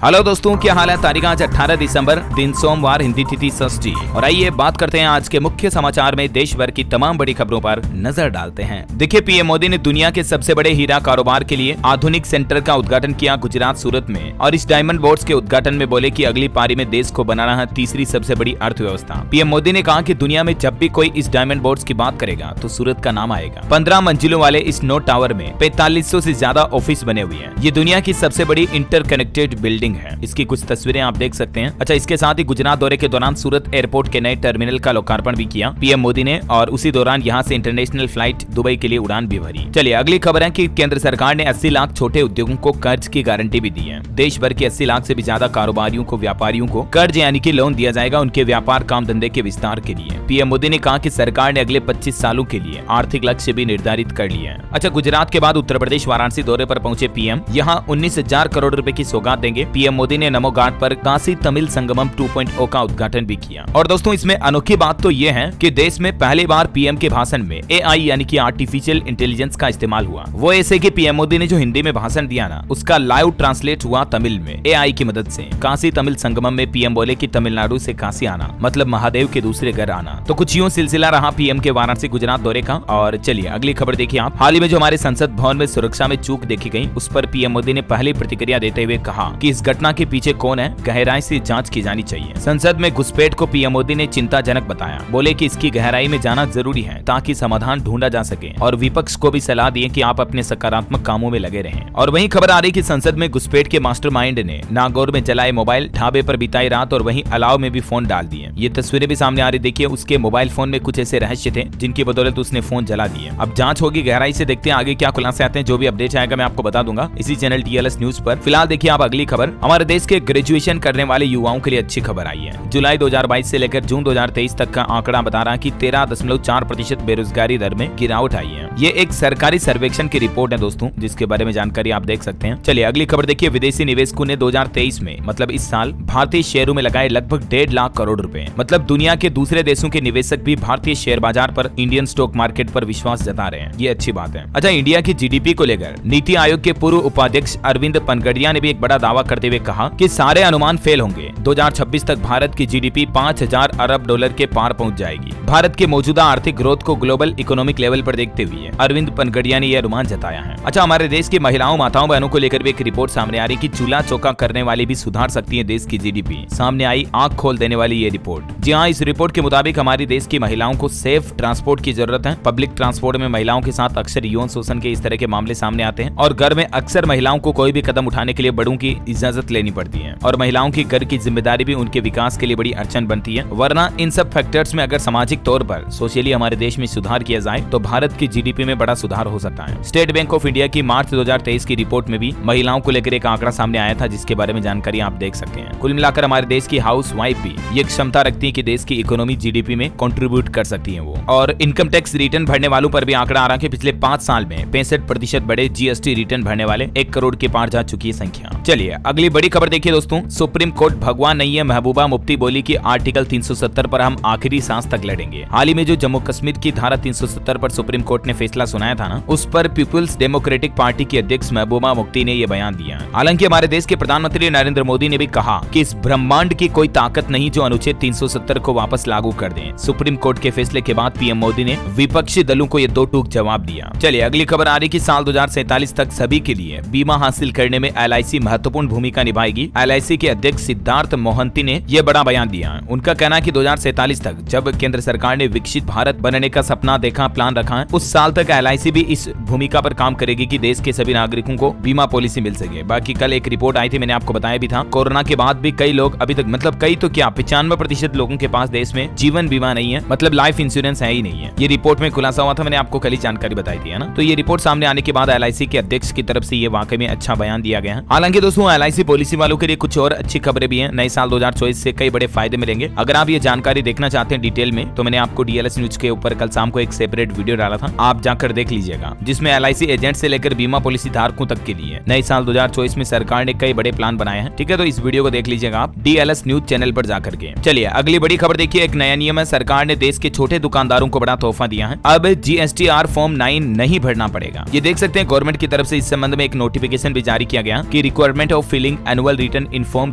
Hello दोस्तों, क्या हाल है। तारीख आज 18 दिसंबर, दिन सोमवार, हिंदी तिथि षष्ठी। और आइए बात करते हैं आज के मुख्य समाचार में देश भर की तमाम बड़ी खबरों पर नजर डालते हैं। देखिए, पीएम मोदी ने दुनिया के सबसे बड़े हीरा कारोबार के लिए आधुनिक सेंटर का उद्घाटन किया गुजरात सूरत में, और इस डायमंड बोर्ड्स के उद्घाटन में बोले कि अगली पारी में देश को बनाना है तीसरी सबसे बड़ी अर्थव्यवस्था। पीएम मोदी ने कहा कि दुनिया में जब भी कोई इस डायमंड बोर्ड्स की बात करेगा तो सूरत का नाम आएगा। 15 मंजिलों वाले इस नोट टावर में 4500 से ज्यादा ऑफिस बने हुए हैं। ये दुनिया की सबसे बड़ी इंटरकनेक्टेड बिल्डिंग है। इसकी कुछ तस्वीरें आप देख सकते हैं। अच्छा, इसके साथ ही गुजरात दौरे के दौरान सूरत एयरपोर्ट के नए टर्मिनल का लोकार्पण भी किया पीएम मोदी ने, और उसी दौरान यहां से इंटरनेशनल फ्लाइट दुबई के लिए उड़ान भी भरी। चलिए अगली खबर है कि केंद्र सरकार ने 80 लाख छोटे उद्योगों को कर्ज की गारंटी भी दी है। देश भर के 80 लाख से भी ज्यादा कारोबारियों को, व्यापारियों को कर्ज यानी कि लोन दिया जाएगा उनके व्यापार काम धंधे के विस्तार के लिए। पीएम मोदी ने कहा कि सरकार ने अगले 25 सालों के लिए आर्थिक लक्ष्य भी निर्धारित कर लिए हैं। अच्छा, गुजरात के बाद उत्तर प्रदेश वाराणसी दौरे पर पहुंचे पीएम, यहाँ 19,000 करोड़ रुपए की सौगात देंगे। पीएम मोदी ने नमो घाट पर काशी तमिल संगमम 2.0 का उद्घाटन भी किया। और दोस्तों, इसमें अनोखी बात तो ये है कि देश में पहली बार पीएम के भाषण में एआई यानी कि आर्टिफिशियल इंटेलिजेंस का इस्तेमाल हुआ। वो ऐसे कि पीएम मोदी ने जो हिंदी में भाषण दिया ना, उसका लाइव ट्रांसलेट हुआ तमिल में एआई की मदद से। काशी तमिल संगमम में पीएम बोले कि तमिलनाडु से काशी आना मतलब महादेव के दूसरे घर आना। तो कुछ यूं सिलसिला रहा पीएम के वाराणसी गुजरात दौरे का। और चलिए अगली खबर देखिए आप। हाल ही में जो हमारे संसद भवन में सुरक्षा में चूक देखी गई, उस पर पीएम मोदी ने पहली प्रतिक्रिया देते हुए कहा कि इस घटना के पीछे कौन है, गहराई से जांच की जानी चाहिए। संसद में घुसपैठ को पीएम मोदी ने चिंताजनक बताया। बोले कि इसकी गहराई में जाना जरूरी है ताकि समाधान ढूंढा जा सके, और विपक्ष को भी सलाह दी कि आप अपने सकारात्मक कामों में लगे रहें। और वहीं खबर आ रही कि संसद में घुसपैठ के मास्टरमाइंड ने नागौर में जलाए मोबाइल, ढाबे पर बिताई रात, और वहीं अलाव में भी फोन डाल दिए। ये तस्वीरें भी सामने आ रही। देखिए, उसके मोबाइल फोन में कुछ ऐसे रहस्य थे जिनकी बदौलत उसने फोन जला दिए। अब जांच होगी, गहराई से देखते हैं आगे क्या खुलासे आते हैं। जो भी अपडेट आएगा मैं आपको बता दूंगा इसी चैनल TLS न्यूज पर। फिलहाल देखिए आप अगली खबर। हमारे देश के ग्रेजुएशन करने वाले युवाओं के लिए अच्छी खबर आई है। जुलाई 2022 से लेकर जून 2023 तक का आंकड़ा बता रहा है कि 13.4% बेरोजगारी दर में गिरावट आई है। ये एक सरकारी सर्वेक्षण की रिपोर्ट है दोस्तों, जिसके बारे में जानकारी आप देख सकते हैं। चलिए अगली खबर देखिए। विदेशी निवेशकों ने 2023 में मतलब इस साल भारतीय शेयरों में लगाए लगभग 1.5 लाख करोड़ रुपए। मतलब दुनिया के दूसरे देशों के निवेशक भी भारतीय शेयर बाजार पर, इंडियन स्टॉक मार्केट पर विश्वास जता रहे हैं। ये अच्छी बात है। अच्छा, इंडिया की GDP को लेकर नीति आयोग के पूर्व उपाध्यक्ष अरविंद पनगड़िया ने भी एक बड़ा दावा करते हुए कहा कि सारे अनुमान फेल होंगे। 2026 तक भारत की GDP 5,000 अरब डॉलर के पार पहुंच जाएगी। भारत के मौजूदा आर्थिक ग्रोथ को ग्लोबल इकोनॉमिक लेवल पर देखते हुए अरविंद पनगड़िया ने यह अनुमान जताया है। अच्छा, हमारे देश की महिलाओं, माताओं, बहनों को लेकर भी एक रिपोर्ट सामने आ रही कि चूल्हा चौका करने वाली भी सुधार सकती है देश की GDP। सामने आई आंख खोल देने वाली ये रिपोर्ट। जी हाँ, इस रिपोर्ट के मुताबिक हमारी देश की महिलाओं को सेफ ट्रांसपोर्ट की जरूरत है। पब्लिक ट्रांसपोर्ट में महिलाओं के साथ अक्सर यौन शोषण के इस तरह के मामले सामने आते हैं, और घर में अक्सर महिलाओं को कोई भी कदम उठाने के लिए बड़ों की इजाजत लेनी पड़ती है, और महिलाओं की घर की जिम्मेदारी भी उनके विकास के लिए बड़ी अड़चन बनती है। वरना इन सब फैक्टर्स में अगर सामाजिक तौर पर सोशली हमारे देश में सुधार किया जाए तो भारत की GDP में बड़ा सुधार हो सकता है। स्टेट बैंक ऑफ इंडिया की मार्च 2023 की रिपोर्ट में भी महिलाओं को लेकर एक आंकड़ा सामने आया था, जिसके बारे में जानकारी आप देख सकते हैं। कुल मिलाकर हमारे देश की हाउस वाइफ भी ये क्षमता रखती है कि देश की इकोनॉमी GDP में कंट्रीब्यूट कर सकती है वो। और इनकम टैक्स रिटर्न भरने वालों पर भी आंकड़ा आ रहा है कि पिछले 5 साल में 65% बढ़े GST रिटर्न भरने वाले, 1 करोड़ के पार जा चुकी है संख्या। चलिए अगली बड़ी खबर देखिए दोस्तों। सुप्रीम कोर्ट भगवान नहीं है, महबूबा मुफ्ती बोली कि आर्टिकल 370 पर हम आखिरी सांस तक लड़ेंगे। हाल ही में जो जम्मू कश्मीर की धारा 370 पर सुप्रीम कोर्ट ने फैसला सुनाया था ना, उस पर पीपुल्स डेमोक्रेटिक पार्टी की अध्यक्ष महबूबा मुफ्ती ने ये बयान दिया। हालांकि हमारे देश के प्रधानमंत्री नरेंद्र मोदी ने भी कहा कि इस ब्रह्मांड की कोई ताकत नहीं जो अनुच्छेद 370 को वापस लागू कर दे। सुप्रीम कोर्ट के फैसले के बाद पीएम मोदी ने विपक्षी दलों को ये दो टूक जवाब दिया। चलिए अगली खबर आ रही कि साल 2047 तक सभी के लिए बीमा हासिल करने में LIC महत्वपूर्ण भूमिका निभाएगी। LIC के अध्यक्ष सिद्धार्थ मोहंती ने यह बड़ा बयान दिया। उनका कहना है कि 2047 तक जब केंद्र सरकार ने विकसित भारत बनने का सपना देखा, प्लान रखा है, उस साल तक LIC भी इस भूमिका पर काम करेगी कि देश के सभी नागरिकों को बीमा पॉलिसी मिल सके। बाकी कल एक रिपोर्ट आई थी, मैंने आपको बताया भी था, कोरोना के बाद भी कई लोग अभी तक मतलब कई तो क्या 95% लोगों के पास देश में जीवन बीमा नहीं है, मतलब लाइफ इंश्योरेंस है ही नहीं है। ये रिपोर्ट में खुलासा हुआ था, मैंने आपको कल ही जानकारी बताई थी, है ना। तो ये रिपोर्ट सामने आने के बाद LIC के अध्यक्ष की तरफ से ये वाकई में अच्छा बयान दिया गया है। हालांकि दोस्तों LIC पॉलिसी वालों के लिए कुछ और अच्छी खबरें भी हैं। नए साल 2024 से कई बड़े फायदे मिलेंगे। अगर आप ये जानकारी देखना चाहते हैं डिटेल में, तो मैंने आपको DLS न्यूज के ऊपर कल शाम को एक सेपरेट वीडियो डाला था, आप जाकर देख लीजिएगा, जिसमें LIC एजेंट से लेकर बीमा पॉलिसी धारकों तक के लिए नए साल 2024 में सरकार ने कई बड़े प्लान बनाए हैं। ठीक है, तो इस वीडियो को देख लीजिएगा आप DLS न्यूज चैनल पर जाकर के। चलिए अगली बड़ी खबर देखिए। एक नया नियम है, सरकार ने देश के छोटे दुकानदारों को बड़ा तोहफा दिया है। अब GSTR फॉर्म 9 नहीं भरना पड़ेगा। ये देख सकते हैं गवर्नमेंट की तरफ से इस संबंध में एक नोटिफिकेशन भी जारी किया गया कि requirement of filing filing annual return in Form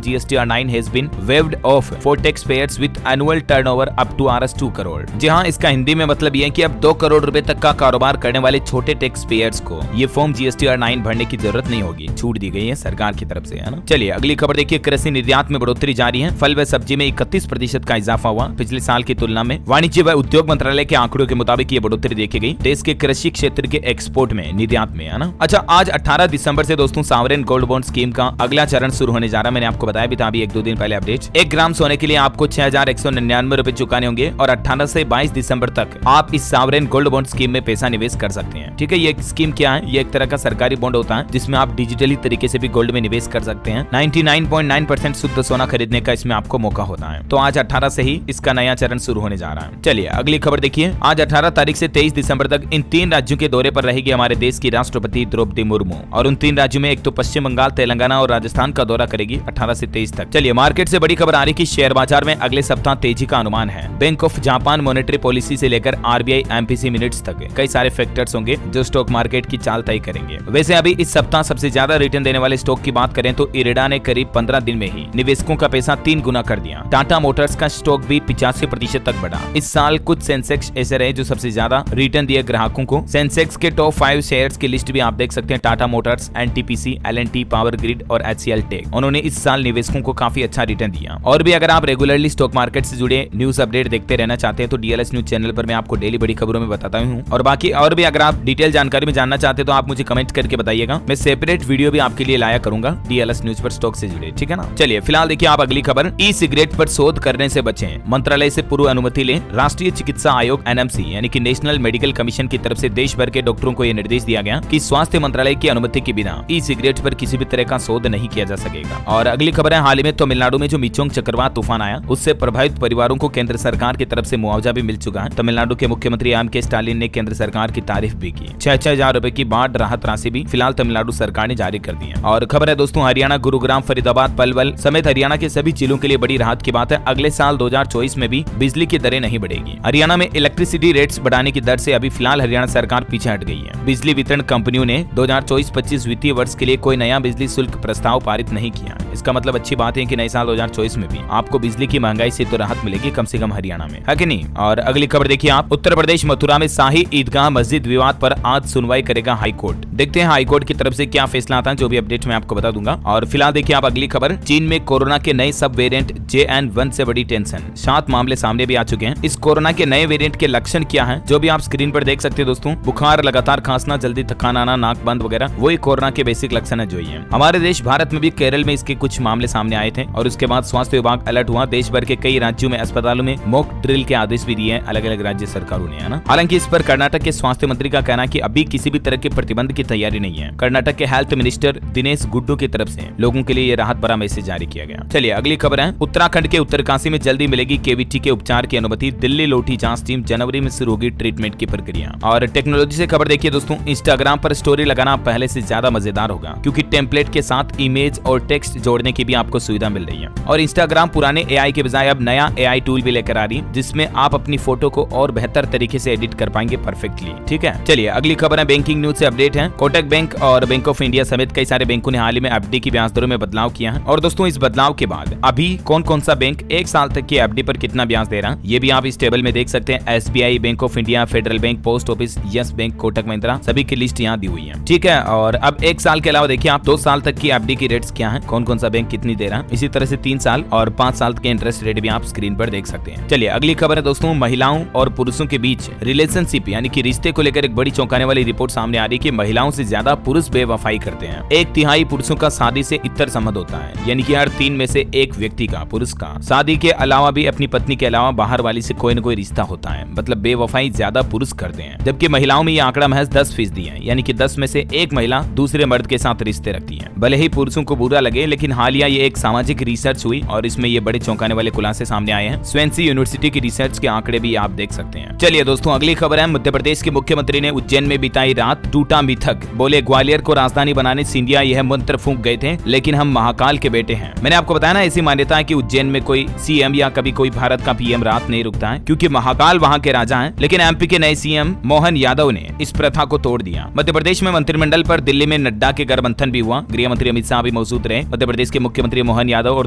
GSTR9 has been waived off for taxpayers with annual turnover up to Rs 2 crore. जी हाँ, इसका हिंदी में मतलब ये है कि अब 2 करोड़ रुपए तक का कारोबार करने वाले छोटे टैक्स पेयर्स को ये फॉर्म GSTR9 भरने की जरूरत नहीं होगी, छूट दी गई है सरकार की तरफ से, है ना। चलिए अगली खबर देखिए, कृषि निर्यात में बढ़ोतरी जारी है। फल व सब्जी में 31% का इजाफा हुआ पिछले साल की तुलना में। वाणिज्य व उद्योग मंत्रालय के आंकड़ों के मुताबिक ये बढ़ोतरी देखी गई देश के कृषि क्षेत्र के एक्सपोर्ट में, निर्यात में, है ना। अच्छा, आज 18 दिसंबर से दोस्तों सॉवरेन गोल्ड बॉन्ड स्कीम का अगला चरण शुरू होने जा रहा है। मैंने आपको बताया भी था अभी 1-2 दिन पहले अपडेट। 1 ग्राम सोने के लिए आपको 6199 रुपए चुकाने होंगे और 18 से 22 दिसंबर तक आप इस सॉवरेन गोल्ड बॉन्ड स्कीम में पैसा निवेश कर सकते हैं। ठीक है, ये स्कीम क्या है? ये एक तरह का सरकारी बॉन्ड होता है जिसमें आप डिजिटली तरीके से भी गोल्ड में निवेश कर सकते हैं। 99.9% शुद्ध सोना खरीदने का इसमें आपको मौका होता है। तो आज 18 से ही इसका नया चरण शुरू होने जा रहा है। चलिए अगली खबर देखिए, आज 18 तारीख से 23 दिसंबर तक इन 3 राज्यों के दौरे पर रहेगी हमारे देश की राष्ट्रपति द्रौपदी मुर्मू। और उन 3 राज्यों में एक तो पश्चिम बंगाल, तेलंगाना और राजस्थान का दौरा करेगी 18 से 23 तक। चलिए मार्केट से बड़ी खबर आ रही कि शेयर बाजार में अगले सप्ताह तेजी का अनुमान है। Bank of Japan monetary policy से लेकर RBI MPC मिनट्स तक कई सारे फैक्टर्स होंगे जो स्टॉक मार्केट की चाल तय करेंगे। वैसे अभी इस सप्ताह सबसे ज्यादा रिटर्न देने वाले स्टॉक की बात करें तो इरेडा ने करीब 15 दिन में ही निवेशकों का पैसा 3 गुना कर दिया। टाटा मोटर्स का स्टॉक भी 85% तक बढ़ा। इस साल कुछ सेंसेक्स ऐसे रहे जो सबसे ज्यादा रिटर्न दिए ग्राहकों को। सेंसेक्स के टॉप 5 शेयर्स की लिस्ट भी आप देख सकते हैं। Tata Motors, NTPC, L&T, power grid और HCL टेक, उन्होंने इस साल निवेशकों को काफी अच्छा रिटर्न दिया। और भी अगर आप रेगुलरली स्टॉक मार्केट से जुड़े न्यूज अपडेट देखते रहना चाहते हैं तो DLS न्यूज चैनल पर मैं आपको डेली बड़ी खबरों में बताता हूँ। और बाकी और भी अगर आप डिटेल जानकारी में जानना चाहते हैं तो आप मुझे कमेंट करके बताइएगा, मैं सेपरेट वीडियो भी आपके लिए लाया करूंगा DLS न्यूज पर स्टॉक से जुड़े, ठीक है ना। चलिए फिलहाल देखिए आप अगली खबर, ई सिगरेट पर शोध करने से बचें, मंत्रालय से पूर्व अनुमति लें। राष्ट्रीय चिकित्सा आयोग NMC यानी कि नेशनल मेडिकल कमीशन की तरफ से देश भर के डॉक्टरों को यह निर्देश दिया गया कि स्वास्थ्य मंत्रालय की अनुमति के बिना ई सिगरेट पर किसी भी तरह का शोध नहीं किया जा सकेगा। और अगली खबर है, हाल ही में तमिलनाडु में जो मिचोंग चक्रवात तूफान आया उससे प्रभावित परिवारों को केंद्र सरकार की तरफ से मुआवजा भी मिल चुका है। तमिलनाडु के मुख्यमंत्री M.K. स्टालिन ने केंद्र सरकार की तारीफ भी की। 6-6 हजार रुपए की बाढ़ राहत राशि भी फिलहाल तमिलनाडु सरकार ने जारी कर दी है। और खबर है दोस्तों, हरियाणा, गुरुग्राम, फरीदाबाद, पलवल समेत हरियाणा के सभी जिलों के लिए बड़ी राहत की बात है। अगले साल 2024 में भी बिजली की दरें नहीं बढ़ेगी। हरियाणा में इलेक्ट्रिसिटी रेट्स बढ़ाने की दर से अभी फिलहाल हरियाणा सरकार पीछे हट गई है। बिजली वितरण कंपनियों ने 2024-25 वित्तीय वर्ष के लिए कोई नया बिजली शुल्क प्रस्ताव पारित नहीं किया। इसका मतलब अच्छी बात है कि नए साल 2024 में भी आपको बिजली की महंगाई से तो राहत मिलेगी कम से कम हरियाणा में, है कि नहीं। और अगली खबर देखिए आप, उत्तर प्रदेश मथुरा में शाही ईदगाह मस्जिद विवाद पर आज सुनवाई करेगा हाईकोर्ट। देखते हैं हाईकोर्ट की तरफ से क्या फैसला आता है, जो भी अपडेट मैं आपको बता दूंगा। और फिलहाल देखिए आप अगली खबर, चीन में कोरोना के नए सब वेरिएंट JN.1 से बड़ी टेंशन, 7 मामले सामने भी आ चुके हैं। इस कोरोना के नए वेरिएंट के लक्षण क्या हैं, जो भी आप स्क्रीन पर देख सकते हैं दोस्तों। बुखार, लगातार खांसना, जल्दी थकान आना, नाक बंद वगैरह, वही कोरोना के बेसिक लक्षण है जो ये। हमारे देश भारत में भी केरल में इसके कुछ मामले सामने आए थे और उसके बाद स्वास्थ्य विभाग अलर्ट हुआ। देश भर के कई राज्यों में अस्पतालों में मॉक ड्रिल के आदेश भी दिए अलग अलग राज्य सरकारों ने, है ना। हालांकि इस पर कर्नाटक के स्वास्थ्य मंत्री का कहना है कि अभी किसी भी तरह के प्रतिबंध की तैयारी नहीं है। कर्नाटक के हेल्थ मिनिस्टर दिनेश गुड्डू की तरफ से लोगों के लिए ये राहत भरा मैसेज जारी किया गया। चलिए अगली खबर है, उत्तराखंड के उत्तरकाशी में जल्दी मिलेगी केवीटी के उपचार की अनुमति। दिल्ली लौटी जांच टीम, जनवरी में शुरू होगी ट्रीटमेंट की प्रक्रिया। और टेक्नोलॉजी से खबर देखिए दोस्तों, इंस्टाग्राम पर स्टोरी लगाना पहले से ज्यादा मजेदार होगा क्योंकि टेम्पलेट के साथ इमेज और टेक्स्ट जोड़ने की भी आपको सुविधा मिल रही है। और इंस्टाग्राम पुराने AI के बजाय अब नया AI टूल भी लेकर आ रही है जिसमें आप अपनी फोटो को और बेहतर तरीके से एडिट कर पाएंगे परफेक्टली, ठीक है। चलिए अगली खबर है, बैंकिंग न्यूज से अपडेट है। कोटक बैंक और बैंक ऑफ इंडिया समेत कई सारे बैंकों ने हाल ही में FD की ब्याज दरों में बदलाव किया है। और दोस्तों इस बदलाव के बाद अभी कौन कौन सा बैंक 1 साल तक की FD पर कितना ब्याज दे रहा है ये भी आप इस टेबल में देख सकते हैं। SBI, bank of India, federal bank, post office, yes bank, Kotak Mahindra, सभी की लिस्ट यहाँ दी हुई है, ठीक है। और अब 1 साल के अलावा देखिए आप 2 साल तक की FD की रेट्स क्या है, कौन कौन सा बैंक कितनी दे रहा है। इसी तरह से 3 साल और 5 साल के इंटरेस्ट रेट भी आप स्क्रीन पर देख सकते हैं। चलिए अगली खबर है दोस्तों, महिलाओं और पुरुषों के बीच रिलेशनशिप यानी कि रिश्ते को लेकर एक बड़ी चौंकाने वाली रिपोर्ट सामने आ रही है कि महिलाओं से ज्यादा पुरुष बेवफाई करते हैं। 1/3 पुरुषों का शादी से इतर संबंध होता है, यानी कि हर 3 में से 1 व्यक्ति का, पुरुष का, शादी के अलावा भी अपनी पत्नी के अलावा बाहर वाली से कोई न कोई रिश्ता होता है। मतलब बेवफाई ज्यादा पुरुष करते हैं, जबकि महिलाओं में ये आंकड़ा महज 10% है, यानी कि 10 में से 1 महिला दूसरे मर्द के साथ रिश्ते रखती है। भले ही पुरुषों को बुरा लगे, लेकिन हालिया ये एक सामाजिक रिसर्च हुई और इसमें ये बड़े चौंकाने वाले खुलासे सामने आए हैं। स्वेंसी यूनिवर्सिटी की रिसर्च के आंकड़े भी आप देख सकते हैं। चलिए दोस्तों अगली खबर है, मध्य प्रदेश के मुख्यमंत्री ने उज्जैन में बिताई रात, टूटा मिथक। बोले ग्वालियर को राजधानी बनाने सिंधिया यह मंत्र फूंक गए थे, लेकिन हम महाकाल के बेटे हैं। मैंने आपको बताया ना, ऐसी मान्यता है कि उज्जैन में कोई CM या कभी कोई भारत का PM रात नहीं रुकता है क्योंकि महाकाल वहां के राजा हैं। लेकिन MP के नए CM मोहन यादव ने इस प्रथा को तोड़ दिया। मध्य प्रदेश में मंत्रिमंडल पर दिल्ली में नड्डा के गठबंधन भी हुआ। गृह मंत्री अमित शाह शाह भी मौजूद रहे। मध्य प्रदेश के मुख्यमंत्री मोहन यादव और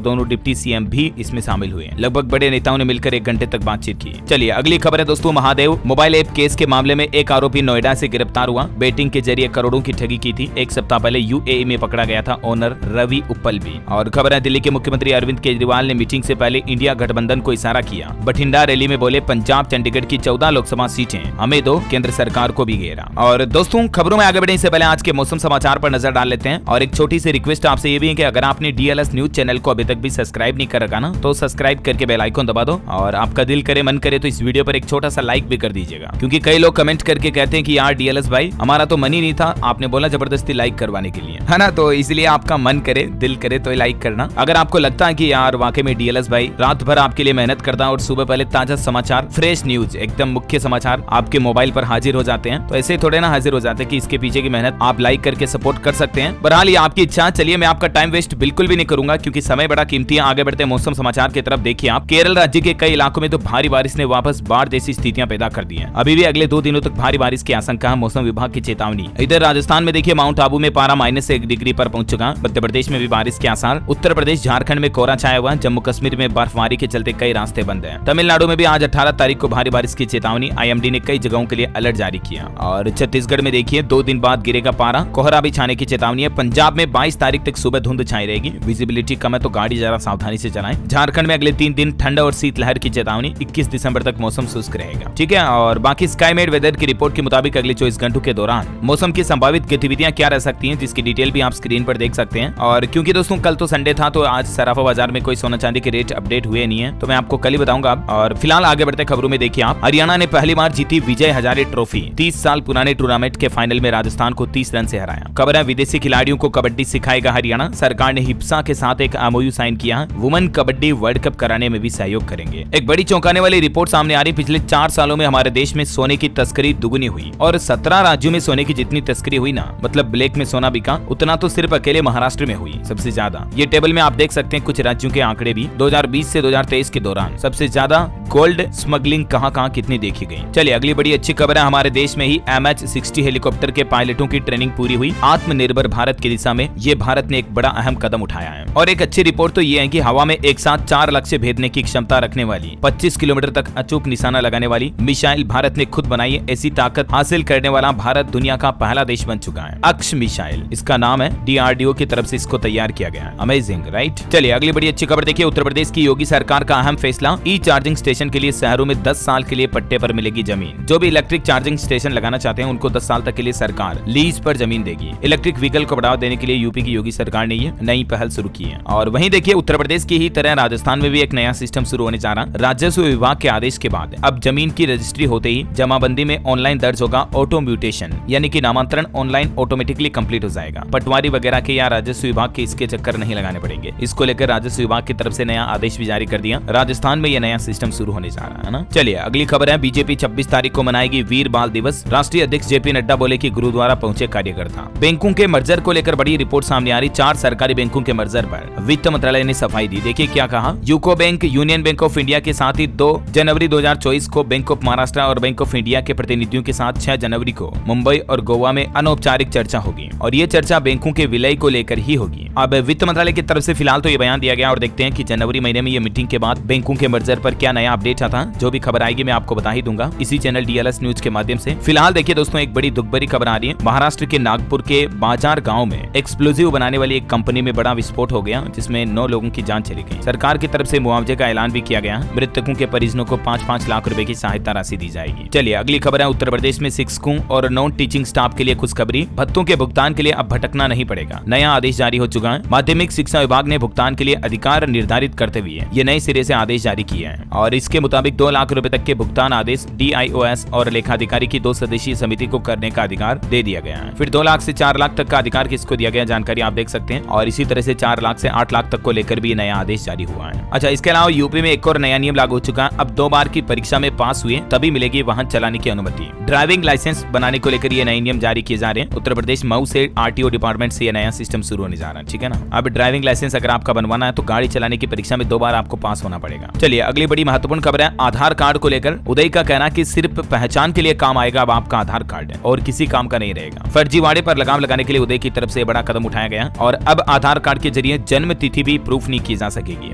दोनों डिप्टी सीएम भी इसमें शामिल हुए। लगभग बड़े नेताओं ने मिलकर 1 घंटे तक बातचीत की। चलिए अगली खबर है दोस्तों, महादेव मोबाइल ऐप केस के मामले में एक आरोपी नोएडा से गिरफ्तार हुआ। बेटिंग के जरिए करोड़ों की ठगी की थी। 1 सप्ताह पहले यूएई में पकड़ा गया था ओनर रवि उप्पल भी। और खबर है दिल्ली के मुख्यमंत्री अरविंद केजरीवाल ने मीटिंग से पहले इंडिया गठबंधन को इशारा किया। बठिंडा रैली में बोले पंजाब चंडीगढ़ की 14 लोकसभा सीटें हमें दो, केंद्र सरकार को भी घेरा। और दोस्तों खबरों में आगे बढ़ने से पहले आज के मौसम समाचार पर नजर डाल लेते हैं। और एक छोटी सी रिक्वेस्ट आपसे ये भी है कि अगर आपने डीएलएस न्यूज चैनल को अभी तक भी सब्सक्राइब नहीं कर रखा ना, तो सब्सक्राइब करके बेल आइकन दबा दो। और आपका दिल करे मन करे तो इस वीडियो पर एक छोटा सा लाइक भी कर दीजिएगा, क्योंकि कई लोग कमेंट करके कहते हैं कि यार डीएलएस भाई हमारा तो मन ही नहीं था, आपने बोला जबरदस्ती लाइक करवाने के लिए, है ना। तो इसलिए आपका मन करे दिल करे तो लाइक करना। अगर आपको लगता है कि यार वाकई में डीएलएस भाई रात भर आपके लिए मेहनत करता है और सुबह पहले ताजा समाचार, फ्रेश न्यूज, एकदम मुख्य समाचार आपके मोबाइल पर हाजिर हो जाते हैं, तो ऐसे थोड़े ना हाजिर हो जाते हैं कि इसके पीछे की मेहनत आप लाइक करके सपोर्ट कर सकते हैं। बहरहाल ये आपकी इच्छा। चलिए मैं आपका टाइम वेस्ट बिल्कुल भी नहीं करूंगा, क्योंकि समय बड़ा कीमती है। आगे बढ़ते मौसम समाचार की तरफ। देखिए आप, केरल राज्य के कई इलाकों में तो भारी बारिश ने वापस बाढ़ जैसी स्थितियां पैदा कर दी हैं। अभी भी अगले 2 दिनों तक भारी बारिश की आशंका है, मौसम विभाग की चेतावनी। इधर राजस्थान में देखिए माउंट आबू में पारा -1 डिग्री पर पहुंच चुका। मध्य प्रदेश में भी बारिश के आसार। उत्तर प्रदेश झारखंड में कोहरा छाया हुआ। जम्मू कश्मीर में बर्फबारी के चलते कई रास्ते बंद हैं। तमिलनाडु में भी आज 18 तारीख को भारी बारिश की चेतावनी। आईएमडी ने कई जगहों के लिए अलर्ट जारी किया। और छत्तीसगढ़ में देखिए 2 दिन बाद गिरेगा पारा, कोहरा भी छाने की चेतावनी है। पंजाब में 22 तारीख तक सुबह धुंध छाई रहेगी। विजिबिलिटी कम है तो गाड़ी जरा सावधानी से चलाएं। झारखंड में अगले 3 दिन ठंड और शीतलहर की चेतावनी। 21 दिसंबर तक मौसम शुष्क रहेगा, ठीक है। और बाकी स्काईमेट वेदर की रिपोर्ट के मुताबिक अगले 24 घंटों के दौरान मौसम की संभावित गतिविधियां क्या रह सकती हैं, जिसकी डिटेल भी आप स्क्रीन पर देख सकते हैं। और क्योंकि दोस्तों कल तो संडे था, तो आज सराफा बाजार में कोई सोना चांदी के रेट अपडेट हुए नहीं है, तो मैं आपको कल ही बताऊंगा। और फिलहाल आगे बढ़ते खबरों में देखिए आप, हरियाणा ने पहली बार जीती विजय हजारे ट्रॉफी। 30 साल पुराने टूर्नामेंट के फाइनल में राजस्थान को 30 रन से हराया। खबर है विदेशी खिलाड़ियों को कबड्डी सिखाएगा हरियाणा। सरकार ने हिप्सा के साथ एक एमओयू साइन किया। वुमेन कबड्डी वर्ल्ड कप कराने में भी सहयोग करेंगे। एक बड़ी चौंकाने वाली रिपोर्ट सामने आ रही। पिछले 4 सालों में हमारे देश में सोने की तस्करी दुगनी हुई और 17 राज्यों में सोने की जितनी तस्करी हुई ना, मतलब ब्लैक में सोना बिका, उतना तो सिर्फ अकेले महाराष्ट्र में हुई सबसे ज्यादा। ये टेबल में आप देख सकते हैं कुछ राज्यों के आंकड़े भी। 2020 से 2023 के दौरान सबसे ज्यादा गोल्ड स्मगलिंग कहां कितनी देखी गई। चलिए अगली बड़ी अच्छी खबर है, हमारे देश में ही MH-60 हेलीकॉप्टर के पायलटों की ट्रेनिंग पूरी हुई। आत्मनिर्भर भारत की दिशा में ये भारत ने एक बड़ा अहम कदम उठाया है। और एक अच्छी रिपोर्ट तो ये है कि हवा में एक साथ 4 लक्ष्य भेदने की क्षमता रखने वाली, 25 किलोमीटर तक अचूक निशाना लगाने वाली मिसाइल भारत ने खुद बनाई है। ऐसी ताकत हासिल करने वाला भारत दुनिया का पहला देश बन चुका है। अक्ष मिसाइल इसका नाम है, DRDO की तरफ से इसको तैयार किया गया है। Amazing right. चलिए अगली बड़ी अच्छी खबर देखिए, उत्तर प्रदेश की योगी सरकार का अहम फैसला। ई चार्जिंग स्टेशन के लिए शहरों में 10 साल के लिए पट्टे पर मिलेगी जमीन। जो भी इलेक्ट्रिक चार्जिंग स्टेशन लगाना चाहते हैं उनको 10 साल तक के लिए सरकार लीज पर जमीन देगी। इलेक्ट्रिक व्हीकल को बढ़ावा देने के लिए यूपी की योगी सरकार ने ये नई पहल शुरू की है। और वहीं देखिए उत्तर प्रदेश की ही तरह राजस्थान में भी एक नया सिस्टम शुरू होने जा रहा। राजस्व विभाग के आदेश के बाद अब जमीन की रजिस्ट्री होते ही जमाबंदी में ऑनलाइन दर्ज होगा ऑटो म्यूटेशन, यानी कि नामांतरण ऑनलाइन ऑटोमेटिकली कंप्लीट हो जाएगा। पटवारी वगैरह के या राजस्व विभाग के इसके चक्कर नहीं लगाने पड़ेंगे। इसको लेकर राजस्व विभाग की तरफ से नया आदेश भी जारी कर दिया। राजस्थान में यह नया सिस्टम शुरू होने जा रहा है ना। चलिए अगली खबर है, बीजेपी 26 तारीख को मनाएगी वीर बाल दिवस। राष्ट्रीय अध्यक्ष जेपी नड्डा बोले कि गुरुद्वारा पहुंचे कार्यकर्ता। बैंकों के मर्जर को लेकर बड़ी रिपोर्ट सामने आ रही। 4 सरकारी बैंकों के मर्जर पर वित्त मंत्रालय ने सफाई दी। देखिए क्या कहा, UCO bank union bank of India के साथ ही 2 जनवरी 2024 को बैंक ऑफ महाराष्ट्र और बैंक ऑफ इंडिया के प्रतिनिधियों के साथ 6 जनवरी को मुंबई और गोवा में अनौपचारिक चर्चा होगी। और ये चर्चा बैंकों के विलय को लेकर ही होगी। अब वित्त मंत्रालय की तरफ से फिलहाल तो ये बयान दिया गया और देखते हैं कि जनवरी महीने में ये मीटिंग के बाद बैंकों के मर्जर पर क्या नया अपडेट आता है। जो भी खबर आएगी मैं आपको बता ही दूंगा इसी चैनल डीएलएस न्यूज के माध्यम से। फिलहाल देखिए दोस्तों एक बड़ी दुख भरी खबर आ रही है। महाराष्ट्र के नागपुर के बाजार गांव में एक्सप्लोजिव बनाने वाली एक कंपनी में बड़ा विस्फोट हो गया, जिसमें 9 लोगों की जान चली गई। सरकार की तरफ से मुआवजे का ऐलान भी किया गया। मृतकों के परिजनों को 5-5 लाख रुपए की सहायता राशि दी जाएगी। चलिए अगली खबर है, उत्तर प्रदेश में शिक्षकों और नॉन टीचिंग स्टाफ के लिए खुशखबरी। भत्तों के भुगतान के लिए अब भटकना नहीं पड़ेगा। नया आदेश जारी हो चुका है। माध्यमिक शिक्षा विभाग ने भुगतान के लिए अधिकार निर्धारित करते हुए ये नए सिरे से आदेश जारी किए हैं। और इसके मुताबिक 2 लाख रुपए तक के भुगतान आदेश DIOS और लेखाधिकारी की 2 सदस्यीय समिति को करने का अधिकार दे दिया गया है। फिर 2 लाख से 4 लाख तक का अधिकार किसको दिया गया, जानकारी आप देख सकते हैं। और इसी तरह से 4 लाख से 8 लाख तक को लेकर भी नया आदेश जारी हुआ है। अच्छा, इसके अलावा यूपी में एक और नया नियम लागू हो चुका है। अब 2 बार की परीक्षा में पास हुए तभी मिलेगी वाहन चलाने की अनुमति। ड्राइविंग लाइसेंस बनाने को लेकर ये नए नियम जारी किए जा रहे हैं। उत्तर प्रदेश मऊ से RTO डिपार्टमेंट से ये नया सिस्टम शुरू होने जा रहा है, ठीक है ना। अब ड्राइविंग लाइसेंस अगर आपका बनवाना है तो गाड़ी चलाने की परीक्षा में 2 बार आपको पास होना पड़ेगा। चलिए अगली बड़ी महत्वपूर्ण खबर है, आधार कार्ड को लेकर उदय का कहना कि सिर्फ पहचान के लिए काम आएगा अब आपका आधार कार्ड और किसी काम का नहीं रहेगा। फर्जीवाड़े पर लगाम लगाने के लिए उदय की तरफ से बड़ा कदम उठाया गया। गया और अब आधार कार्ड के जरिए जन्म तिथि भी प्रूफ नहीं की जा सकेगी,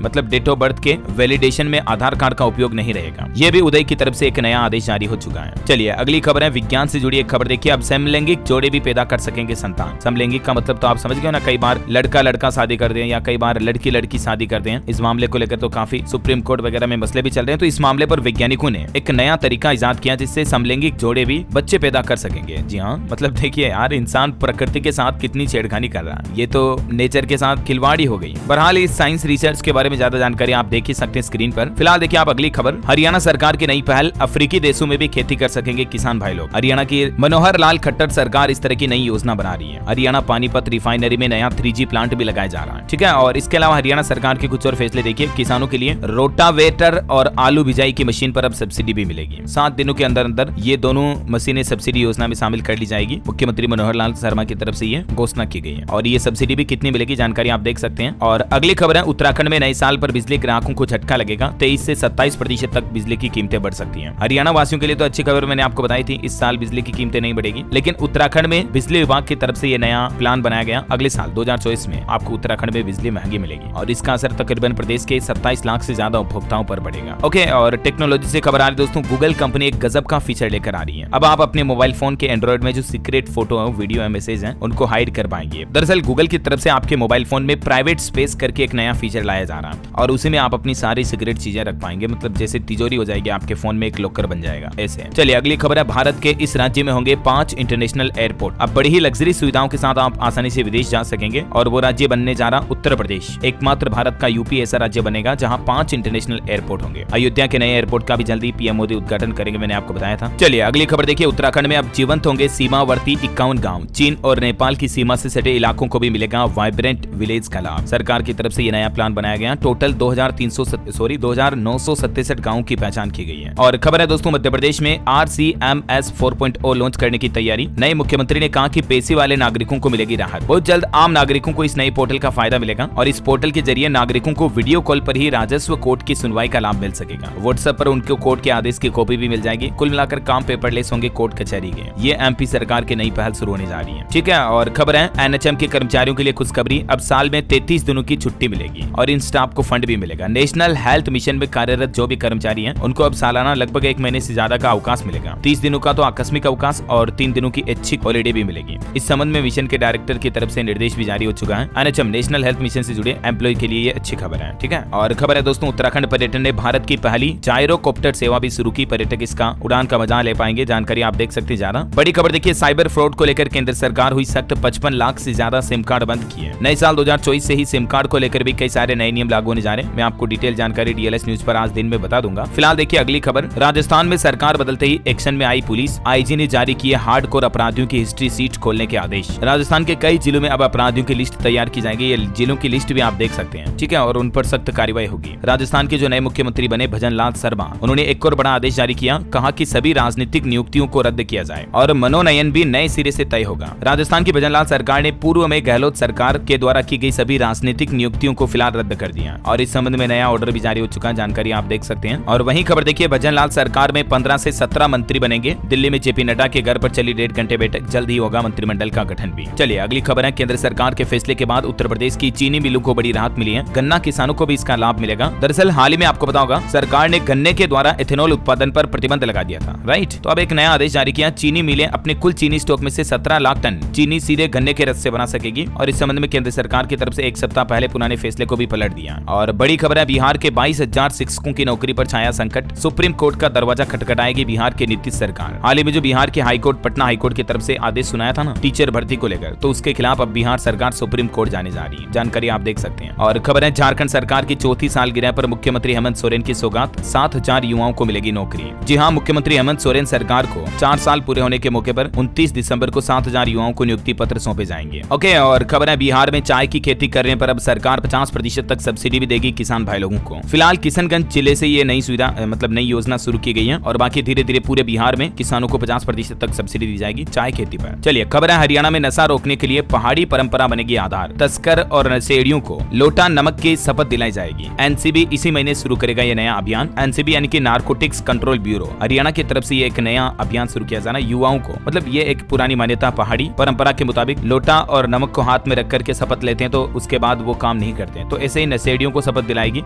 मतलब डेट ऑफ बर्थ के वैलिडेशन में आधार कार्ड का उपयोग नहीं रहेगा। ये भी उदय की तरफ से एक नया आदेश जारी हो चुका है। चलिए अगली खबर है विज्ञान से जुड़ी एक खबर देखिए। अब समलैंगिक जोड़े भी पैदा कर सकेंगे संतान। समलैंगिक का मतलब तो आप समझ गए ना, कई बार लड़का लड़का शादी कर दें या कई बार लड़की लड़की शादी कर दें। इस मामले को लेकर तो काफी सुप्रीम कोर्ट वगैरह में मसले भी चल रहे हैं। तो इस मामले पर वैज्ञानिकों ने एक नया तरीका इजाद किया जिससे समलैंगिक जोड़े भी बच्चे पैदा कर सकेंगे। जी हाँ, मतलब देखिए यार, इंसान प्रकृति के साथ कितनी छेड़खानी कर रहा है, ये तो नेचर के साथ खिलवाड़ी हो गई। बहरहाल इस साइंस रिसर्च के बारे में ज्यादा जानकारी आप देख ही सकते हैं स्क्रीन पर। फिलहाल देखिए आप अगली खबर, हरियाणा सरकार की नई पहल, अफ्रीकी देशों में भी खेती कर सकेंगे किसान भाई लोग। हरियाणा की मनोहर लाल खट्टर सरकार इस तरह की नई योजना बना रही है। हरियाणा पानीपत रिफाइनरी में नया 3G प्लांट भी लगाया जा रहा है, ठीक है। और इसके अलावा हरियाणा सरकार के कुछ और फैसले देखिए। किसानों के लिए रोटावेटर और आलू बिजाई की मशीन पर अब सब्सिडी भी मिलेगी। 7 दिनों के अंदर अंदर ये दोनों मशीनें सब्सिडी योजना में शामिल कर ली जाएगी। मुख्यमंत्री मनोहर लाल शर्मा की तरफ से ये घोषणा की गई है और ये सब्सिडी भी कितनी मिलेगी जानकारी आप देख सकते हैं। और अगली खबर है, उत्तराखंड में नए साल पर बिजली ग्राहकों को झटका लगेगा। 23 से 27% तक बिजली की कीमतें बढ़ सकती हैं। हरियाणा वासियों के लिए तो अच्छी खबर मैंने आपको बताई थी, इस साल बिजली की कीमतें नहीं बढ़ेगी, लेकिन उत्तराखंड में बिजली विभाग की तरफ से ये नया प्लान बनाया गया। अगले साल 2024 में आपको उत्तराखंड में बिजली महंगी मिलेगी और इसका असर तकरीबन प्रदेश के 27 लाख से ज्यादा उपभोक्ताओं पर पड़ेगा। ओके, और टेक्नोलॉजी से खबर आ रही दोस्तों, गूगल कंपनी एक गजब का फीचर लेकर आ रही है। अब आप अपने मोबाइल फोन के एंड्रॉइड में जो सीक्रेट फोटो है, वीडियो है, मैसेज है, उनको हाइड कर पाएंगे। दरअसल गूगल की तरफ से आपके मोबाइल फोन में प्राइवेट स्पेस करके एक नया फीचर लाया जा रहा है और उसी में आप अपनी सारी सीक्रेट चीजें रख पाएंगे, मतलब जैसे तिजोरी हो जाएगी आपके फोन में, एक लॉकर बन जाएगा ऐसे। चलिए अगली खबर है, भारत के इस राज्य में होंगे 5 इंटरनेशनल एयरपोर्ट। अब बड़ी ही लग्जरी सुविधाओं के साथ आप आसानी से विदेश जा सकेंगे और वो राज्य बनने जा रहा उत्तर प्रदेश। एकमात्र भारत का यूपी ऐसा राज्य बनेगा जहां 5 इंटरनेशनल एयरपोर्ट होंगे। अयोध्या के नए एयरपोर्ट का भी जल्दी पीएम मोदी उद्घाटन करेंगे, मैंने आपको बताया था। चलिए अगली खबर देखिए, उत्तराखंड में अब जीवंत होंगे सीमावर्ती 51 गांव। चीन और नेपाल की सीमा से सटे इलाकों को भी मिलेगा वाइब्रेंट विलेज का लाभ। सरकार की तरफ से ये नया प्लान बनाया गया। टोटल 2967 गाँव की पहचान की गई है। और खबर है दोस्तों, मध्य प्रदेश में RCMS 4.0 लॉन्च करने की तैयारी। नए मुख्यमंत्री ने कहा कि पेशे वाले नागरिकों को मिलेगी राहत। बहुत जल्द आम नागरिकों को इस नए पोर्टल का फायदा मिलेगा और इस पोर्टल के जरिए नागरिकों को वीडियो कॉल पर ही राजस्व कोर्ट की सुनवाई का लाभ मिल सकेगा। व्हाट्सएप पर उनको कोर्ट के आदेश की कॉपी भी मिल जाएगी। कुल मिलाकर काम पेपरलेस होंगे कोर्ट कचहरी के। ये MP सरकार की नई पहल शुरू होने जा रही है, ठीक है। और खबर है, NHM के कर्मचारियों के लिए खुशखबरी, अब साल में 33 दिनों की छुट्टी मिलेगी और इन स्टाफ को फंड भी मिलेगा। नेशनल हेल्थ मिशन में कार्यरत जो भी कर्मचारी हैं, उनको अब सालाना लगभग 1 महीने से ज्यादा का अवकाश मिलेगा। 30 दिनों का तो आकस्मिक अवकाश और 3 दिनों की ऐच्छिक हॉलिडे भी मिलेगी। इस संबंध में मिशन के डायरेक्टर की तरफ से निर्देश भी जारी हो चुका है। NHM नेशनल हेल्थ मिशन से जुड़े एम्प्लॉय के लिए ये अच्छी खबर है, ठीक है। और खबर है दोस्तों, उत्तराखंड पर्यटन ने भारत की पहली जायरोकॉप्टर सेवा भी शुरू की। पर्यटक इसका उड़ान का मजा ले पाएंगे, जानकारी आप देख सकते हैं। ज्यादा बड़ी खबर देखिए, साइबर फ्रॉड को लेकर केंद्र सरकार हुई सख्त, 55 लाख से ज्यादा सिम कार्ड बंद किए। नए साल 2024 से ही सिम कार्ड को लेकर भी कई सारे नए नियम लागू होने जा रहे हैं। मैं आपको डिटेल जानकारी DLS न्यूज पर आज दिन में बता दूंगा। फिलहाल देखिए अगली खबर, राजस्थान में सरकार बदलते ही एक्शन में आई पुलिस। IG ने जारी किए हार्डकोर अपराधियों की हिस्ट्री सीट खोलने के आदेश। राजस्थान के कई जिलों में अब अपराधियों की लिस्ट तैयार की जाएगी। ये जिलों की लिस्ट भी आप देख सकते हैं, ठीक है, और उन पर सख्त कार्रवाई होगी। राजस्थान के जो नए मुख्यमंत्री बने भजन लाल शर्मा, उन्होंने एक और बड़ा आदेश जारी किया। कहा कि सभी राजनीतिक नियुक्तियों को रद्द किया जाए और मनोनयन भी नए सिरे से तय होगा। राजस्थान की भजन लाल सरकार ने पूर्व में गहलोत सरकार के द्वारा की गई सभी राजनीतिक नियुक्तियों को फिलहाल रद्द कर दिया और इस संबंध में नया ऑर्डर भी जारी हो चुका है, जानकारी आप देख सकते हैं। और वहीं खबर देखिए, भजन लाल सरकार में 15 से 17 मंत्री बनेंगे। दिल्ली में JP नड्डा के घर पर चली 1.5 घंटे बैठक, जल्द ही होगा मंत्रिमंडल का गठन भी। चलिए अगली खबर है, केंद्र सरकार के फैसले के बाद उत्तर प्रदेश की चीनी मिलों को बड़ी राहत मिली है। गन्ना किसानों को भी इसका लाभ मिलेगा। दरअसल हाल ही में आपको पता होगा, सरकार ने गन्ने के द्वारा एथेनॉल उत्पादन पर प्रतिबंध लगा दिया था, राइट। तो अब एक नया आदेश जारी किया। चीनी मिलें अपने कुल चीनी स्टॉक में से 17 लाख टन चीनी सीधे गन्ने के रस से बना सकेगी और इस संबंध में केंद्र सरकार की तरफ से एक सप्ताह पहले पुराने फैसले को भी पलट दिया। और बड़ी खबर है, बिहार के 22,000 शिक्षकों की नौकरी पर छाया संकट। सुप्रीम कोर्ट का दरवाजा खटखटाएगी बिहार की नीतीश सरकार। हाल ही में जो बिहार के हाईकोर्ट, पटना हाईकोर्ट की तरफ से आदेश सुनाया था ना टीचर भर्ती को लेकर, तो उसके खिलाफ अब बिहार सरकार सुप्रीम कोर्ट जाने जा रही है, जानकारी आप देख सकते हैं। और खबर है, झारखंड सरकार की 4थी सालगिरह पर मुख्यमंत्री हेमंत सोरेन की सौगात, 7,000 युवाओं को मिलेगी नौकरी। जी हाँ, मुख्यमंत्री हेमंत सोरेन सरकार को 4 साल पूरे होने के मौके पर 29 दिसंबर को 7,000 युवाओं को नियुक्ति पत्र सौंपे जाएंगे। ओके, और खबर है, बिहार में चाय की खेती करने पर अब सरकार 50% तक सब्सिडी भी देगी किसान भाई लोगों को। फिलहाल किशनगंज जिले से ये नई सुविधा मतलब नई योजना शुरू की गई है और बाकी धीरे धीरे पूरे बिहार में किसानों को 50% तक सब्सिडी दी जाएगी चाय खेती पर। चलिए खबर है, हरियाणा में नशा रोकने के लिए पहाड़ी परंपरा बनेगी आधार। तस्कर और नशेड़ियों को लोटा नमक की शपथ दिलाई जाएगी। NCB इसी महीने शुरू करेगा ये नया अभियान। NCB यानी कि नारकोटिक्स कंट्रोल ब्यूरो, हरियाणा की तरफ से ये एक नया अभियान शुरू किया जाना। युवाओं को मतलब ये एक पुरानी मान्यता पहाड़ी परंपरा के मुताबिक लोटा और नमक को को हाथ में रख करके शपथ लेते हैं तो उसके बाद वो काम नहीं करते हैं। तो ऐसे ही नशेड़ियों को शपथ दिलाएगी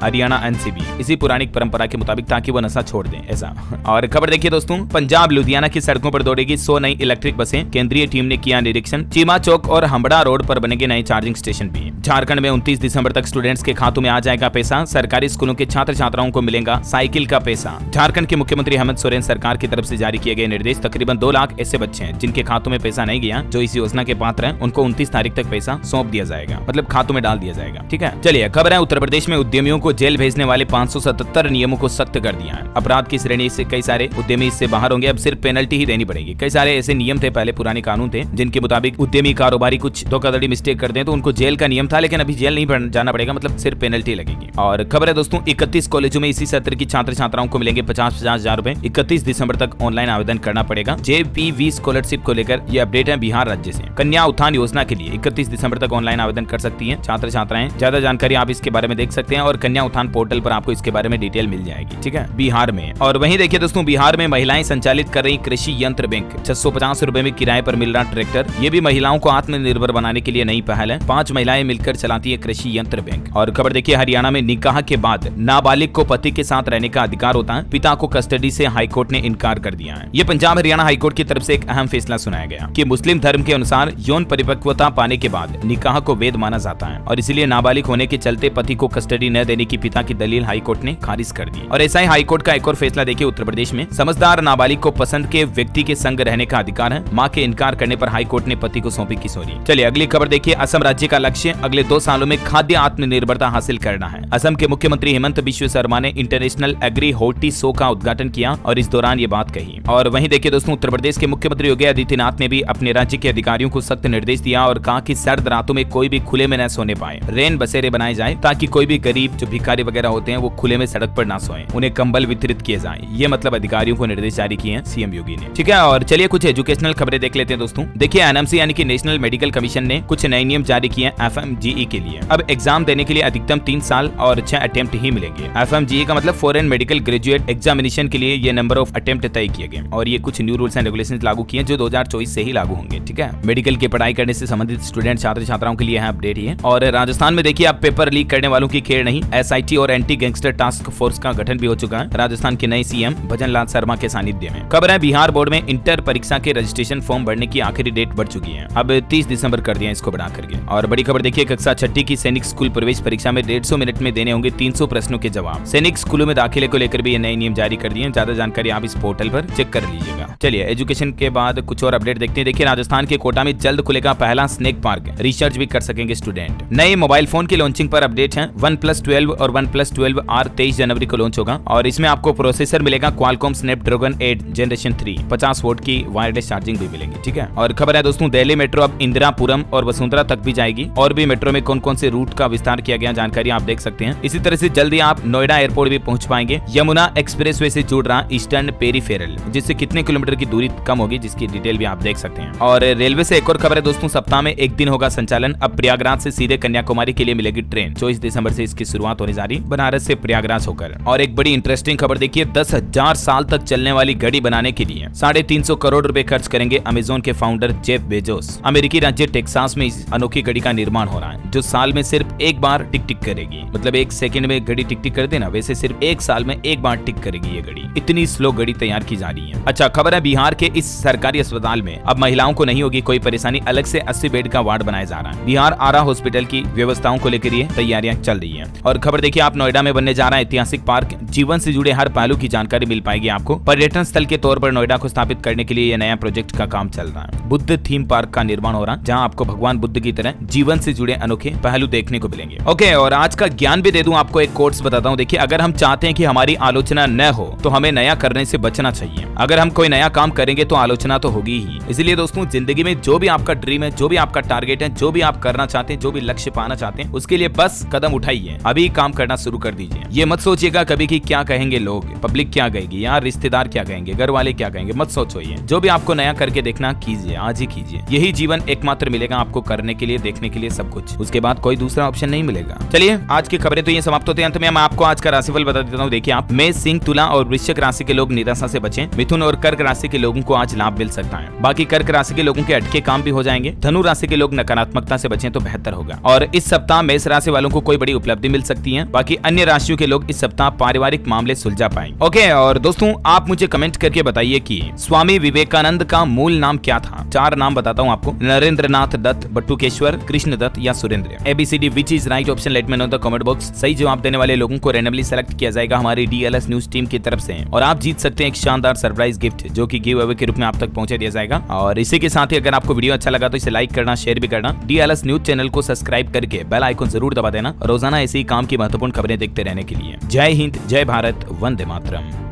हरियाणा एनसीबी इसी पुरानी परंपरा के मुताबिक, ताकि वो नशा छोड़ दें ऐसा। और खबर देखिए दोस्तों, पंजाब लुधियाना की सड़कों पर दौड़ेगी 100 नई इलेक्ट्रिक बसें, केंद्रीय टीम ने किया निरीक्षण। चीमा चौक और हम्बड़ा रोड पर बनेंगे नए चार्जिंग स्टेशन भी। झारखंड में 29 दिसंबर तक स्टूडेंट्स के खातों में आ जाएगा पैसा, सरकारी स्कूलों के छात्र छात्राओं को मिलेगा साइकिल का पैसा। झारखंड के मुख्यमंत्री हेमंत सोरेन सरकार की तरफ से जारी किए गए निर्देश, तकरीबन 2 लाख ऐसे बच्चे हैं जिनके खातों में पैसा नहीं गया, जो इस योजना के पात्र हैं, उनको 29 तारीख तक पैसा सौंप दिया जाएगा, मतलब खातों में डाल दिया जाएगा। ठीक है, चलिए खबर है उत्तर प्रदेश में उद्यमियों को जेल भेजने वाले 577 नियमों को सख्त कर दिया है। अपराध की श्रेणी से कई सारे उद्यमी इससे बाहर होंगे, अब सिर्फ पेनल्टी ही देनी पड़ेगी। कई सारे ऐसे नियम थे, पहले पुराने कानून थे जिनके मुताबिक उद्यमी कारोबारी कुछ धोखाधड़ी मिस्टेक कर दें तो उनको जेल का नियम था, लेकिन अभी जेल नहीं जाना पड़ेगा, मतलब सिर्फ पेनल्टी लगेगी। और खबर है दोस्तों, 31 कॉलेजों में इसी सत्र की छात्र छात्राओं को मिलेंगे 50-50 हजार रुपए। 31 दिसंबर तक ऑनलाइन आवेदन करना पड़ेगा। JPV स्कॉलरशिप को लेकर ये अपडेट है बिहार राज्य से। कन्या उत्थान योजना के लिए 31 दिसंबर तक ऑनलाइन आवेदन कर सकती हैं छात्र छात्राएं। ज्यादा जानकारी आप इसके बारे में देख सकते हैं और कन्या उत्थान पोर्टल पर आपको इसके बारे में डिटेल मिल जाएगी। ठीक है, बिहार में। और वहीं देखिए दोस्तों, बिहार में महिलाएं संचालित कर रही कृषि यंत्र बैंक, 650 रुपए में किराए पर मिल रहा ट्रैक्टर। ये भी महिलाओं को आत्मनिर्भर बनाने के लिए नई पहल है। 5 महिलाएं मिलकर चलाती है कृषि यंत्र बैंक। और खबर देखिए, हरियाणा में निकाह के बाद नाबालिग को पति के साथ रहने का अधिकार होता है, पिता को कस्टडी से हाईकोर्ट ने इनकार कर दिया है। ये पंजाब हरियाणा हाईकोर्ट की तरफ से एक अहम फैसला सुनाया गया कि मुस्लिम धर्म के अनुसार यौन परिपक्वता पाने के बाद निकाह को वैध माना जाता है और इसीलिए नाबालिग होने के चलते पति को कस्टडी न देने की पिता की दलील हाईकोर्ट ने खारिज कर दी। और ऐसा ही हाईकोर्ट का एक और फैसला देखिए उत्तर प्रदेश में, समझदार नाबालिग को पसंद के व्यक्ति के संग रहने का अधिकार है। मां के इनकार करने पर हाईकोर्ट ने पति को सौंपी किशोरी। चलिए अगली खबर देखिए, असम राज्य का लक्ष्य अगले 2 सालों में खाद्य आत्मनिर्भरता हासिल करना है। असम के मुख्यमंत्री हेमंत बिश्व शर्मा ने इंटरनेशनल एग्री होर्टी शो का उद्घाटन किया और इस दौरान ये बात कही। और वहीं देखिए दोस्तों, उत्तर प्रदेश के मुख्यमंत्री योगी आदित्यनाथ ने भी अपने राज्य के अधिकारियों को सख्त निर्देश दिया और कहा कि सर्द रातों में कोई भी खुले में न सोने पाए। रेन बसेरे बनाए जाए ताकि कोई भी गरीब जो भिखारी वगैरह होते हैं वो खुले में सड़क पर ना सोएं, उन्हें कंबल वितरित किए जाएं। ये मतलब अधिकारियों को निर्देश जारी किए हैं सीएम योगी ने। ठीक है, और चलिए कुछ एजुकेशनल खबरें देख लेते हैं दोस्तों। देखिए, एनएमसी यानी कि नेशनल मेडिकल कमीशन ने कुछ नए नियम जारी किए हैं FMGE के लिए। अब एग्जाम देने के लिए अधिकतम 3 साल और 6 अटेम्प्ट ही मिलेंगे। FMGE का मतलब फॉरेन मेडिकल ग्रेजुएट एग्जामिनेशन के लिए ये नंबर ऑफ अटेम्प्ट तय किए गए और ये कुछ न्यू रूल्स एंड रेगुलेशंस लागू किए जो 2024 से ही लागू होंगे। ठीक है, मेडिकल की पढ़ाई करने से संबंधित स्टूडेंट छात्र छात्राओं के लिए है अपडेट ये। और राजस्थान में देखिए, अब पेपर लीक करने वालों की खेल नहीं, SIT और एंटी गैंगस्टर टास्क फोर्स का गठन भी हो चुका है राजस्थान के नए CM भजन लाल शर्मा के सानिध्य में। खबर है, बिहार बोर्ड में इंटर परीक्षा के रजिस्ट्रेशन फॉर्म भरने की आखिरी डेट बढ़ चुकी है, अब 30 दिसंबर कर दिया इसको बढ़ा करके। और बड़ी खबर देखिए, कक्षा 6 की सैनिक स्कूल प्रवेश परीक्षा में 150 मिनट में देने होंगे 300 प्रश्नों के जवाब। सैनिक स्कूलों में दाखिले को लेकर भी ये नए नियम जारी कर दिए। ज्यादा जानकारी आप इस पोर्टल पर चेक कर लीजिएगा। चलिए एजुकेशन के बाद कुछ और अपडेट देखते हैं। देखिए, राजस्थान के कोटा में जल्द खुलेगा पहला स्नेक पार्क, रिसर्च भी कर सकेंगे स्टूडेंट। नए मोबाइल फोन की लॉन्चिंग पर अपडेट है। OnePlus 12 और OnePlus 12R 23 जनवरी को लॉन्च होगा और इसमें आपको प्रोसेसर मिलेगा Qualcomm Snapdragon 8 Generation 3, 50 वोल्ट की वायरलेस चार्जिंग भी मिलेगी। ठीक है, और खबर है दोस्तों, दिल्ली मेट्रो अब इंदिरापुरम और वसुंधरा तक भी जाएगी और भी मेट्रो में कौन कौन से रूट का विस्तार किया गया जानकारी आप देख सकते हैं। इसी तरह से जल्दी आप नोएडा एयरपोर्ट भी पहुंच पाएंगे। यमुना एक्सप्रेसवे से जुड़ रहा ईस्टर्न पेरीफेरल, जिससे कितने किलोमीटर की दूरी कम होगी जिसकी डिटेल भी आप देख सकते हैं। और रेलवे से एक और खबर है दोस्तों, सप्ताह में 1 दिन होगा संचालन। अब प्रयागराज से सीधे कन्याकुमारी के लिए मिलेगी ट्रेन। 24 दिसंबर से इसकी शुरुआत होने जा रही, बनारस से प्रयागराज होकर। और एक बड़ी इंटरेस्टिंग खबर देखिए, 10,000 साल तक चलने वाली घड़ी बनाने के लिए 350 करोड़ रुपए खर्च करेंगे अमेजोन के फाउंडर जेफ बेजोस। अमेरिकी राज्य टेक्सास में इस अनोखी घड़ी का निर्माण हो रहा है जो साल में सिर्फ एक बार टिक टिक करेगी। मतलब 1 सेकंड में घड़ी टिक टिक करते ना, वैसे सिर्फ 1 साल में एक बार टिक करेगी ये घड़ी। इतनी स्लो घड़ी तैयार की जा रही है। अच्छा, खबर है बिहार के इस सरकारी अस्पताल में अब महिलाओं को नहीं होगी कोई परेशानी, अलग से 80 बेड का वार्ड बनाया जा रहा है। बिहार आरा हॉस्पिटल की व्यवस्थाओं को लेकर ये तैयारियां चल रही है। और खबर देखिए, आप नोएडा में बनने जा रहा है ऐतिहासिक पार्क। जीवन से जुड़े हर पहलू की जानकारी मिल पाएगी आपको। पर्यटन स्थल के तौर पर नोएडा को स्थापित करने के लिए यह नया प्रोजेक्ट का काम चल रहा है। बुद्ध थीम पार्क का निर्माण हो रहा है जहां आपको भगवान बुद्ध की तरह जीवन से जुड़े अनोखे पहलू देखने को मिलेंगे। ओके, और आज का ज्ञान भी दे दूं आपको, एक कोट्स बताता हूं। देखिए, अगर हम चाहते हैं कि हमारी आलोचना न हो तो हमें नया करने से बचना चाहिए। अगर हम कोई नया काम करेंगे तो आलोचना तो होगी ही। इसलिए दोस्तों, जिंदगी में जो भी आपका ड्रीम है, जो भी आपका टारगेट है, जो भी आप करना चाहते हैं, जो भी लक्ष्य पाना चाहते हैं, उसके लिए बस कदम उठाइए। अभी काम करना शुरू कर दीजिए। ये मत सोचिएगा कभी कि क्या कहेंगे लोग, पब्लिक क्या कहेगी, यार रिश्तेदार क्या कहेंगे, घर वाले क्या कहेंगे, मत सोचो। ये जो भी आपको नया करके देखना कीजिए, आज ही कीजिए। यही जीवन एकमात्र मिलेगा आपको करने के लिए, देखने के लिए सब कुछ। उसके बाद कोई दूसरा ऑप्शन नहीं मिलेगा। चलिए, आज की खबरें तो ये समाप्त होते हैं। अंत में मैं आपको आज का राशिफल बता देता हूँ। देखिए, आप मेष, सिंह, तुला और वृश्चिक राशि के लोग निराशा से बचें। मिथुन और कर्क राशि के लोगों को आज लाभ मिल सकता है। बाकी कर्क राशि के लोगों के अटके काम भी हो जाएंगे। धनु राशि के लोग नकारात्मकता से बचें तो बेहतर होगा। और इस सप्ताह मेष राशि वालों को कोई बड़ी उपलब्धि मिल सकती है। बाकी अन्य राशियों के लोग इस सप्ताह पारिवारिक मामले सुलझा पाएंगे। ओके, और दोस्तों आप मुझे कमेंट करके बताइए कि स्वामी विवेकानंद का मूल नाम क्या था। 4 नाम बताता हूँ आपको, नरेंद्रनाथ दत्त, बटुकेश्वर, कृष्ण दत्त या Surendra. ABCD which is right option, let me know the comment box. सही जवाब देने वाले लोगों को रैंडमली सेलेक्ट किया जाएगा हमारी DLS न्यूज टीम की तरफ से, और आप जीत सकते हैं एक शानदार सरप्राइज गिफ्ट जो कि गिव अवे के रूप में आप तक पहुंचा दिया जाएगा। और इसी के साथ ही अगर आपको वीडियो अच्छा लगा तो इसे लाइक करना, शेयर भी करना। DLS न्यूज चैनल को सब्सक्राइब करके बेल आइकन जरूर दबा देना रोजाना ऐसी काम की महत्वपूर्ण खबरें देखते रहने के लिए। जय हिंद, जय भारत, वंदे मातरम।